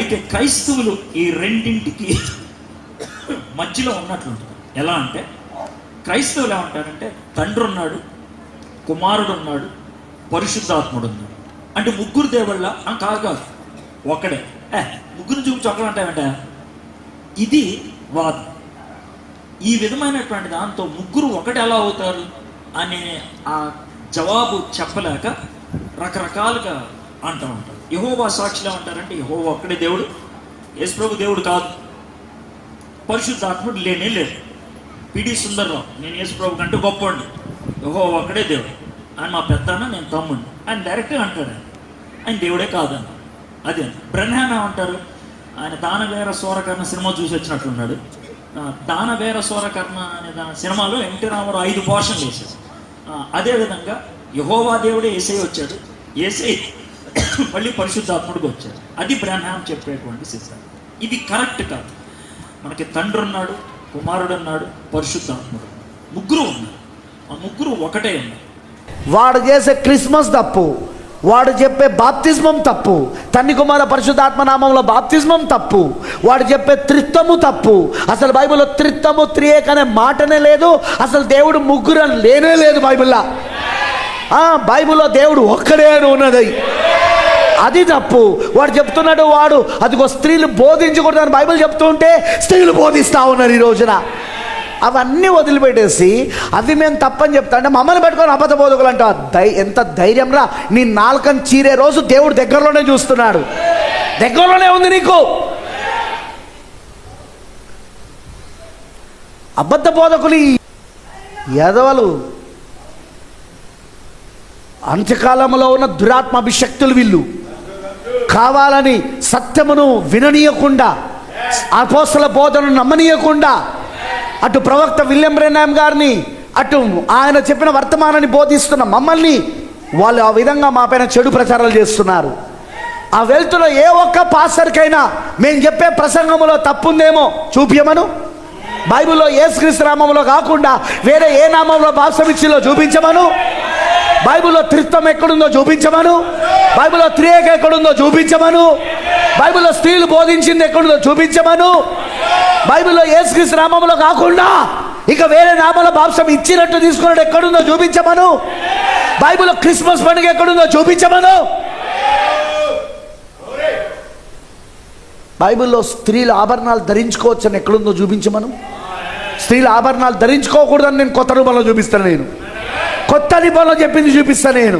అయితే క్రైస్తవులు ఈ రెండింటికి మధ్యలో ఉన్నట్లుంటుంది. ఎలా అంటే క్రైస్తవులు ఏమంటారంటే తండ్రి ఉన్నాడు, కుమారుడు ఉన్నాడు, పరిశుద్ధాత్ముడు ఉన్నాడు. అంటే ముగ్గురు దేవుళ్ళ కాదు, ఒక్కడే. ముగ్గురు చూపించి ఒక్కడంటామంట. ఇది వాదం. ఈ విధమైనటువంటి దాంతో ముగ్గురు ఒకటి ఎలా అవుతారు అనే ఆ జవాబు చెప్పలేక రకరకాలుగా అంటూ ఉంటారు. యెహోవా సాక్షులు ఏమంటారంటే యెహోవా ఒక్కడే దేవుడు, యేసుప్రభు దేవుడు కాదు, పరిశుద్ధాత్ముడు లేనే లేదు. పిడి సుందర్రావు నేను యేసుప్రభు కంటే గొప్పవాడిని, యెహోవా ఒక్కడే దేవుడు అని మా పెద్దన్న, నేను తమ్ముడిని ఆయన డైరెక్ట్గా అంటాడు. ఆయన దేవుడే కాదన్న. అదే బ్రహ్మాన్ ఏమంటారు, ఆయన దానవేర స్వరకర్ణ సినిమా చూసి వచ్చినట్లున్నాడు. దానవేర స్వరకర్ణ అనే సినిమాలో ఎన్టీ రామారావు 5 పోర్షన్లు వేశాడు. అదేవిధంగా యెహోవా దేవుడే యేసయ్య వచ్చాడు, యేసయ్య మళ్ళీ పరిశుద్ధాత్ముడికి వచ్చాడు. అది బ్రహ్మాన్ చెప్పేటువంటి సిద్ధాంతం. ఇది కరెక్ట్ కాదు. మనకి తండ్రి ఉన్నాడు, కుమారుడు ఉన్నాడు, పరిశుద్ధాత్ముడు, ముగ్గురు ఉన్నారు. ఆ ముగ్గురు ఒకటే ఉన్నారు. వాడు చేసే క్రిస్మస్ తప్పు, వాడు చెప్పే బాప్తిజమం తప్పు, తండ్రి కుమార పరిశుద్ధాత్మ నామంలో బాప్తిజమం తప్పు, వాడు చెప్పే త్రిత్వము తప్పు. అసలు బైబిల్లో త్రిత్వము త్రియేక అనే మాటనే లేదు. అసలు దేవుడు ముగ్గురు లేనే లేదు బైబిల్లో. బైబిల్లో దేవుడు ఒక్కడే అని ఉన్నది, అది తప్పు. వాడు చెప్తున్నాడు, వాడు అదిగో స్త్రీలు బోధించకూడదని బైబిల్ చెప్తూ ఉంటే స్త్రీలు బోధిస్తూ ఉన్నారు ఈ రోజున. అవన్నీ వదిలిపెట్టేసి అవి మేము తప్పని చెప్తా అంటే మమ్మల్ని పెట్టుకొని అబద్ధ బోధకులు అంట. ఎంత ధైర్యం రా! నీ నాలుకని చీరే రోజు దేవుడు దగ్గరలోనే చూస్తున్నాడు, దగ్గరలోనే ఉంది నీకు. అబద్ధ బోధకులు యాదవలు అంత్యకాలంలో ఉన్న దురాత్మ అభిషక్తులు. వీళ్ళు కావాలని సత్యమును విననీయకుండా, అపోస్తల బోధనను నమ్మనీయకుండా, అటు ప్రవక్త విలియం బ్రెన్హామ్ గారిని, అటు ఆయన చెప్పిన వర్తమానాన్ని బోధిస్తున్న మమ్మల్ని వాళ్ళు ఆ విధంగా మా పైన చెడు ప్రచారాలు చేస్తున్నారు. ఆ వెళ్తున్న ఏ ఒక్క పాస్టర్కైనా మేము చెప్పే ప్రసంగంలో తప్పుందేమో చూపించమను. బైబిల్లో యేసుక్రీస్తు నామంలో కాకుండా వేరే ఏ నామంలో బాప్తిసమిచ్చిలో చూపించమను. బైబిల్లో త్రిత్వం ఎక్కడుందో చూపించమను. బైబిల్లో త్రియేక ఎక్కడుందో చూపించమను. బైబిల్లో స్త్రీలు బోధించింది ఎక్కడుందో చూపించమను. బైబిల్లో యేసుక్రీస్తు నామంలో కాకుండా ఇక వేరే నామంలో బాప్తిసం ఇచ్చినట్టు తీసుకున్నాడు ఎక్కడుందో చూపించమను. బైబిల్లో క్రిస్మస్ పండుగ ఎక్కడుందో చూపించమను. బైబిల్లో స్త్రీల ఆభరణాలు ధరించుకోవచ్చని ఎక్కడుందో చూపించమను. స్త్రీల ఆభరణాలు ధరించుకోకూడదని నేను కొత్త రూపంలో చూపిస్తాను. నేను కొత్త నిబంధనలో చెప్పింది చూపిస్తాను. నేను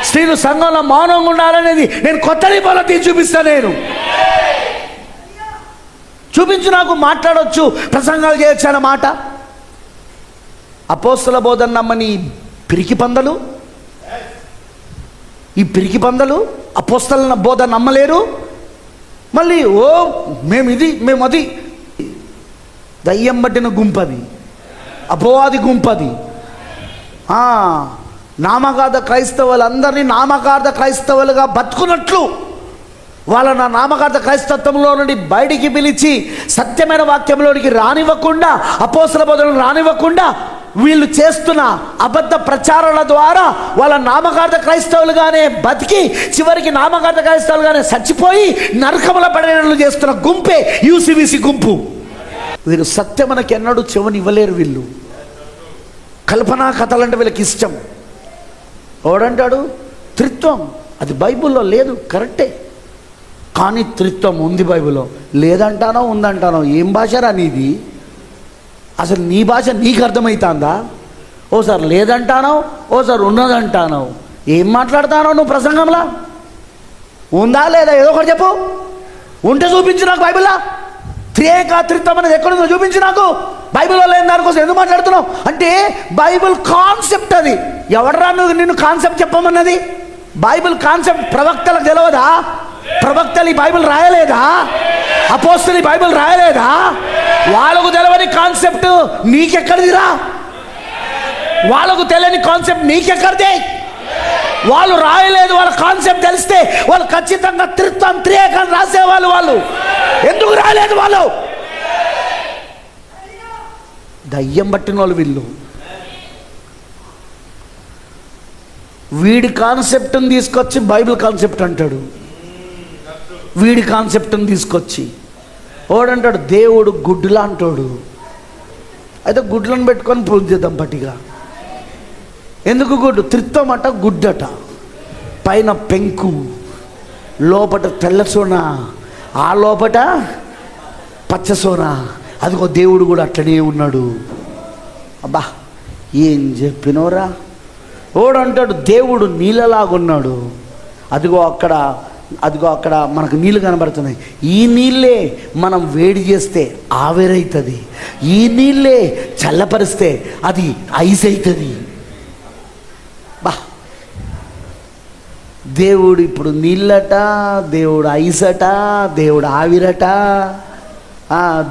స్త్రీలు సంఘంలో మౌనంగా ఉండాలనేది నేను కొత్త నిబంధనలో తీసి చూపిస్తాను. నేను చూపించు, నాకు మాట్లాడవచ్చు, ప్రసంగాలు చేయొచ్చు అన్న మాట. అపోస్తల బోధన నమ్మని పిరికి పందలు, ఈ పిరికి పందలు అపోస్తల బోధన నమ్మలేరు. మళ్ళీ మేము అది దయ్యం పట్టిన గుంపది, అపోవాది గుంపది. నామకార్థ క్రైస్తవులందరినీ నామకార్థ క్రైస్తవులుగా బతుకున్నట్లు వాళ్ళ నామకార్థ క్రైస్తత్వంలో నుండి బయటికి పిలిచి సత్యమైన వాక్యంలోనికి రానివ్వకుండా, అపోస్తల బోధనలు రానివ్వకుండా వీళ్ళు చేస్తున్న అబద్ధ ప్రచారాల ద్వారా వాళ్ళ నామకార్థ క్రైస్తవులుగానే బతికి చివరికి నామకార్థ క్రైస్తవులుగానే చచ్చిపోయి నరకముల పడేటట్లు చేస్తున్న గుంపే యూసీవీసీ గుంపు. వీరు సత్యమునకు ఎన్నడూ చెవనివ్వలేరు. వీళ్ళు కల్పనా కథలంటే వీళ్ళకి ఇష్టం. ఎవడంటాడు త్రిత్వం, అది బైబిల్లో లేదు, కరెక్టే, కానీ త్రిత్వం ఉంది బైబిల్లో. లేదంటానో ఉందంటానో, ఏం భాషరా నీది? అసలు నీ భాష నీకు అర్థమవుతుందా? ఓసారి లేదంటానో, ఓసారి ఉన్నదంటానో. ఏం మాట్లాడతానో నువ్వు ప్రసంగంలా? ఉందా లేదా? ఏదో ఒకటి చెప్పు. ఉంటే చూపించు నాకు బైబిల్లా. త్రియేక త్రిత్వం అనేది ఎక్కడుందో చూపించు నాకు. బైబిల్లో లేని దానికోసం ఎందుకు మాట్లాడుతున్నావు అంటే బైబిల్ కాన్సెప్ట్ అది. ఎవడరా నిన్ను కాన్సెప్ట్ చెప్పమన్నది? బైబిల్ కాన్సెప్ట్ ప్రవక్తలకు తెలియదా? ప్రవక్తలు ఈ బైబిల్ రాయలేదా? అపోస్తలు ఈ బైబిల్ రాయలేదా? వాళ్ళకు తెలియని కాన్సెప్ట్ నీకెక్కడిదిరా? వాళ్ళకు తెలియని కాన్సెప్ట్ నీకెక్కడిది? వాళ్ళు రాయలేదు. వాళ్ళ కాన్సెప్ట్ తెలిస్తే వాళ్ళు ఖచ్చితంగా త్రిత్వం త్రియేకాన్ని రాసేవాళ్ళు. వాళ్ళు ఎందుకు రాయలేదు? వాళ్ళు దయ్యం పట్టిన వాళ్ళు. వీళ్ళు వీడి కాన్సెప్ట్ని తీసుకొచ్చి బైబిల్ కాన్సెప్ట్ అంటాడు. వీడి కాన్సెప్ట్ని తీసుకొచ్చి ఓడంటాడు దేవుడు గుడ్డులా అంటాడు. అయితే గుడ్లను పెట్టుకొని పూజ చేద్దాం పట్టిగా. ఎందుకు గుడ్డు? త్రిత్వం అట గుడ్డట, పైన పెంకు, లోపట తెల్ల సోన, ఆ లోపట పచ్చ సోన. అదిగో దేవుడు కూడా అట్లనే ఉన్నాడు. అబ్బా ఏం చెప్పినోరా. ఓడంటాడు దేవుడు నీళ్ళలాగున్నాడు. అదిగో అక్కడ మనకు నీళ్ళు కనబడుతున్నాయి. ఈ నీళ్ళే మనం వేడి చేస్తే ఆవిరైతుంది, ఈ నీళ్ళే చల్లపరిస్తే అది ఐస్ అవుతుంది. బా దేవుడు ఇప్పుడు నీళ్ళట, దేవుడు ఐస్ అట, దేవుడు ఆవిరట,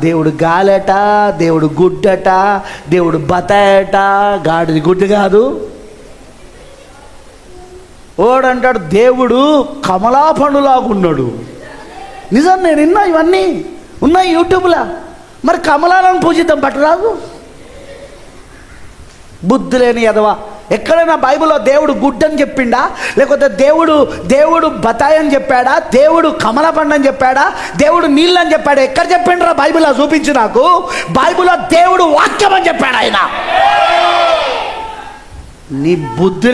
దేవుడు గాలట, దేవుడు గుడ్డట, దేవుడు బతాయట. గాడిది గుడ్డు కాదు. ఓడంటాడు దేవుడు కమలా పండులాగున్నాడు. నిజం, నేను విన్నా, ఇవన్నీ ఉన్నాయి యూట్యూబ్లో. మరి కమలాలను పూజిద్దాం పట్టరాదు. బుద్ధి లేని ఎదవా. ఎక్కడైనా బైబిల్లో దేవుడు గుడ్డని చెప్పిండా? లేకపోతే దేవుడు బతాయి అని చెప్పాడా? దేవుడు కమల పండు అని చెప్పాడా? దేవుడు నీళ్ళు అని చెప్పాడా? ఎక్కడ చెప్పిండ్రా బైబిల్లో? చూపించు నాకు. బైబిల్లో దేవుడు వాక్యం అని చెప్పాడు ఆయన. నీ బుద్ధి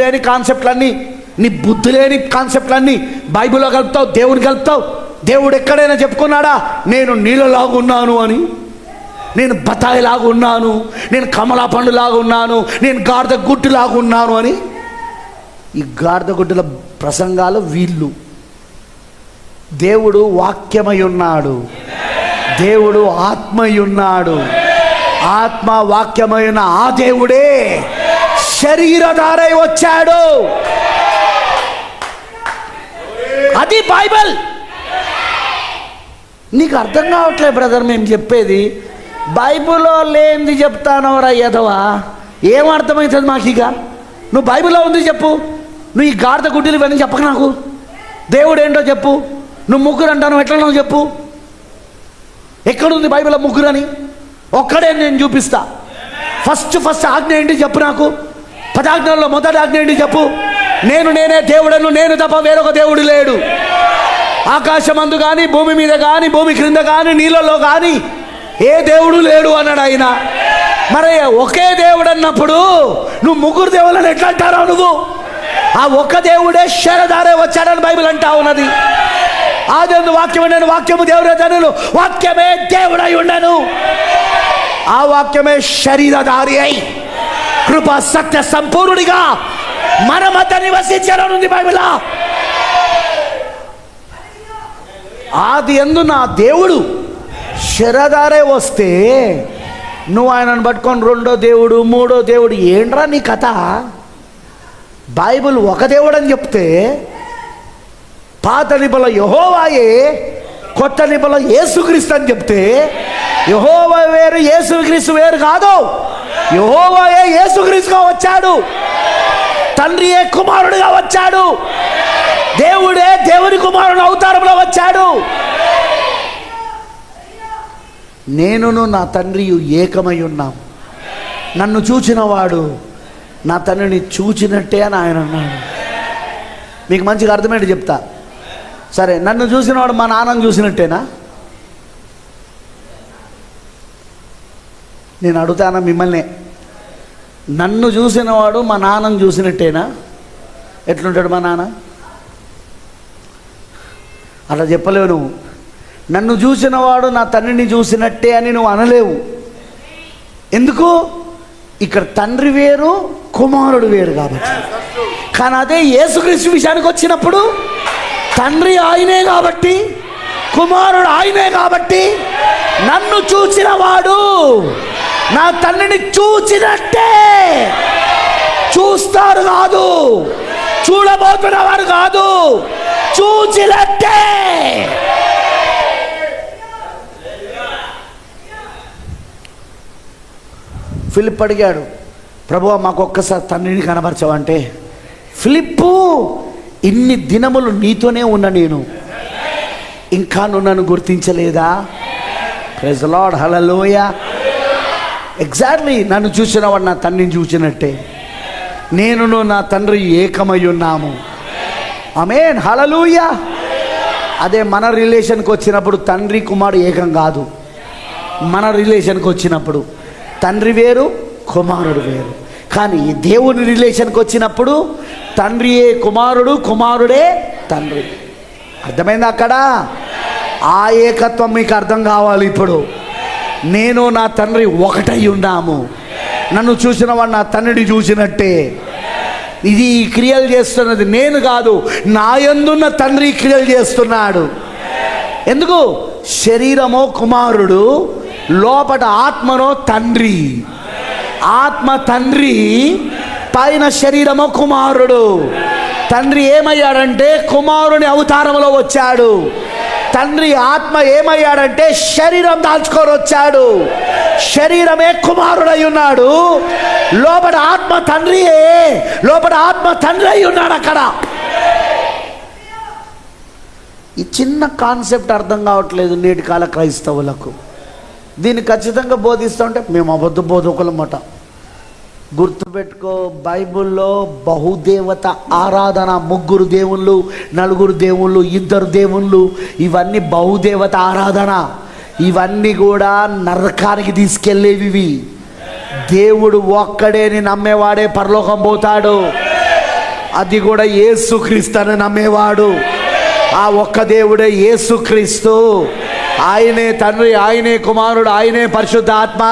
లేని కాన్సెప్ట్లన్నీ బైబిల్లో కలుపుతావు, దేవుని కలుపుతావు. దేవుడు ఎక్కడైనా చెప్పుకున్నాడా నేను నీళ్ళలాగా ఉన్నాను అని? నేను బతాయిలాగా ఉన్నాను, నేను కమలా పండులాగా ఉన్నాను, నేను గాడిద గుడ్డులాగా ఉన్నాను అని? ఈ గాడిద గుడ్డుల ప్రసంగాలు వీళ్ళు. దేవుడు వాక్యమై ఉన్నాడు, దేవుడు ఆత్మై ఉన్నాడు. ఆత్మ వాక్యమైన ఆ దేవుడే శరీరధారై వచ్చాడు. అది బైబిల్. నీకు అర్థం కావట్లేదు బ్రదర్ మేము చెప్పేది. బైబిల్లో లేనిది చెప్తానవరా ఎదవా. ఏం అర్థమవుతుంది మాకు? ఇక నువ్వు బైబిల్లో ఉంది చెప్పు. నువ్వు ఈ గాడిద గుడ్డలు ఇవన్నీ చెప్పక నాకు. దేవుడు ఏంటో చెప్పు. నువ్వు ముగ్గురు అంటాను, ఎట్లనో చెప్పు. ఎక్కడుంది బైబిల్లో ముగ్గురు అని? ఒక్కడే నేను చూపిస్తా. ఫస్ట్ ఆజ్ఞ ఏంటి చెప్పు నాకు. 10 ఆజ్ఞల్లో మొదటి ఆజ్ఞ ఏంటి చెప్పు. నేనే దేవుడను, నేను తప్ప వేరొక దేవుడు లేడు. ఆకాశమందు కానీ, భూమి మీద కానీ, భూమి క్రింద కానీ, నీళ్ళలో కానీ ఏ దేవుడు లేడు అన్నాడు ఆయన. మరి ఒకే దేవుడు అన్నప్పుడు నువ్వు ముగ్గురు దేవుళ్ళని ఎట్లా అంటారావు నువ్వు? ఆ ఒక్క దేవుడే శరీరధారై వచ్చాడని బైబిల్ అంటా ఉన్నది. ఆదియందు వాక్యము ఉండెను, వాక్యము దేవుడను, వాక్యమే దేవుడై ఉండెను. ఆ వాక్యమే శరీరధారి అయి కృపా సత్య సంపూర్ణుడిగా మన మధ్య నివసించనుంది బైబిల్. ఆదియందు నా దేవుడు శరీరధారై వస్తే నువ్వు ఆయనను పట్టుకొని రెండో దేవుడు, మూడో దేవుడు. ఏంట్రా నీ కథ? బైబిల్ ఒక దేవుడు అని చెప్తే పాత నిబంధనలో యెహోవాయే, కొత్త నిబంధనలో యేసుక్రీస్తు అని చెప్తే యెహోవా వేరు, యేసుక్రీస్తు వేరు కాదు. యెహోవాయే యేసుక్రీస్తుగా వచ్చాడు, తండ్రియే కుమారుడిగా వచ్చాడు, దేవుడే దేవుని కుమారుడు అవతారంలో వచ్చాడు. నేనును నా తండ్రియు ఏకమై ఉన్నాం. నన్ను చూచిన వాడు నా తండ్రిని చూచినట్టే అని ఆయన అన్నాడు. మీకు మంచిగా అర్థమేంటి చెప్తా. సరే, నన్ను చూసినవాడు మా నాన్నను చూసినట్టేనా? నేను అడుగుతానా మిమ్మల్ని, నన్ను చూసినవాడు మా నాన్నను చూసినట్టేనా? ఎట్లుంటాడు మా నాన్న? అలా చెప్పలేవు నువ్వు. నన్ను చూసినవాడు నా తండ్రిని చూసినట్టే అని నువ్వు అనలేవు. ఎందుకు? ఇక్కడ తండ్రి వేరు, కుమారుడు వేరు కాబట్టి. కానీ అదే యేసుక్రీస్తు విషయానికి వచ్చినప్పుడు తండ్రి ఆయనే కాబట్టి, కుమారుడు ఆయనే కాబట్టి, నన్ను చూసిన వాడు నా తండ్రిని చూచినట్టే. చూస్తారు కాదు, చూడబోతున్నవారు కాదు, చూచినట్టే. ఫిలిప్ అడిగాడు, ప్రభువా మాకు ఒక్కసారి తండ్రిని కనబరచవంటే, ఫిలిప్పు ఇన్ని దినములు నీతోనే ఉన్నా నేను, ఇంకా నువ్వు నన్ను గుర్తించలేదా? Praise the Lord, hallelujah. Exactly, నన్ను చూసినవాడు నా తండ్రిని చూసినట్టే. నేనును నా తండ్రి ఏకమై ఉన్నాము. ఆమేన్, హల్లెలూయా. అదే మన రిలేషన్కి వచ్చినప్పుడు తండ్రి కుమారుడు ఏకం కాదు. మన రిలేషన్కి వచ్చినప్పుడు తండ్రి వేరు, కుమారుడు వేరు. కానీ దేవుని రిలేషన్కి వచ్చినప్పుడు తండ్రియే కుమారుడు, కుమారుడే తండ్రి. అర్థమైంది అక్కడ? ఆ ఏకత్వం మీకు అర్థం కావాలి. ఇప్పుడు నేను నా తండ్రి ఒకటై ఉన్నాము. నన్ను చూసిన వాడు నా తండ్రిని చూసినట్టే. ఇది ఈ క్రియలు చేస్తున్నది నేను కాదు, నా యందున్న తండ్రి క్రియలు చేస్తున్నాడు. ఎందుకు? శరీరమో కుమారుడు, లోపట ఆత్మనో తండ్రి. ఆత్మ తండ్రి, పైన శరీరమో కుమారుడు. తండ్రి ఏమయ్యాడంటే కుమారుని అవతారంలో వచ్చాడు. తండ్రి ఆత్మ ఏమయ్యాడంటే శరీరం దాల్చుకొని వచ్చాడు. శరీరమే కుమారుడై ఉన్నాడు, లోపల ఆత్మ తండ్రియే, లోపల ఆత్మ తండ్రి అయి ఉన్నాడు. అక్కడ ఈ చిన్న కాన్సెప్ట్ అర్థం కావట్లేదు నేటి కాల క్రైస్తవులకు. దీన్ని ఖచ్చితంగా బోధిస్తూ ఉంటే మేము అబద్ధ బోధకులమాట. గుర్తుపెట్టుకో, బైబిల్లో బహుదేవత ఆరాధన, 3 దేవుళ్ళు, 4 దేవుళ్ళు, 2 దేవుళ్ళు, ఇవన్నీ బహుదేవత ఆరాధన. ఇవన్నీ కూడా నరకానికి తీసుకెళ్ళేవి. దేవుడు ఒక్కడేని నమ్మేవాడే పరలోకం పోతాడు. అది కూడా యేసుక్రీస్తుని నమ్మేవాడు. ఆ ఒక్క దేవుడే యేసుక్రీస్తు. ఆయనే తండ్రి, ఆయనే కుమారుడు, ఆయనే పరిశుద్ధాత్మ,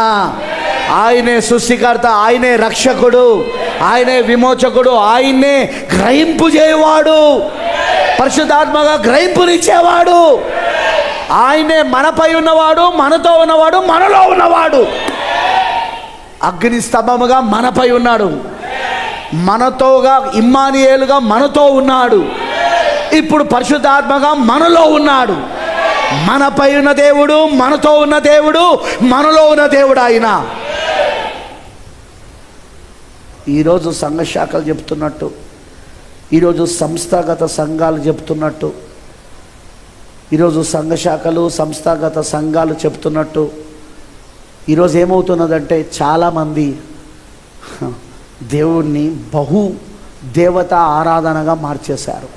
ఆయనే సృష్టికర్త, ఆయనే రక్షకుడు, ఆయనే విమోచకుడు, ఆయనే గ్రహింపు చేయవాడు, పరిశుద్ధాత్మగా గ్రహింపునిచ్చేవాడు. ఆయనే మనపై ఉన్నవాడు, మనతో ఉన్నవాడు, మనలో ఉన్నవాడు. అగ్ని స్తంభముగా మనపై ఉన్నాడు, మనతోగా ఇమ్మానుయేలుగా మనతో ఉన్నాడు. ఇప్పుడు పరిశుద్ధాత్మగా మనలో ఉన్నాడు. మనపై ఉన్న దేవుడు, మనతో ఉన్న దేవుడు, మనలో ఉన్న దేవుడు ఆయన. ఈరోజు సంఘ శాఖలు చెప్తున్నట్టు, ఈరోజు సంస్థాగత సంఘాలు చెప్తున్నట్టు, ఈరోజు సంఘ శాఖలు సంస్థాగత సంఘాలు చెప్తున్నట్టు ఈరోజు ఏమవుతున్నదంటే చాలామంది దేవుణ్ణి బహు దేవత ఆరాధనగా మార్చేశారు.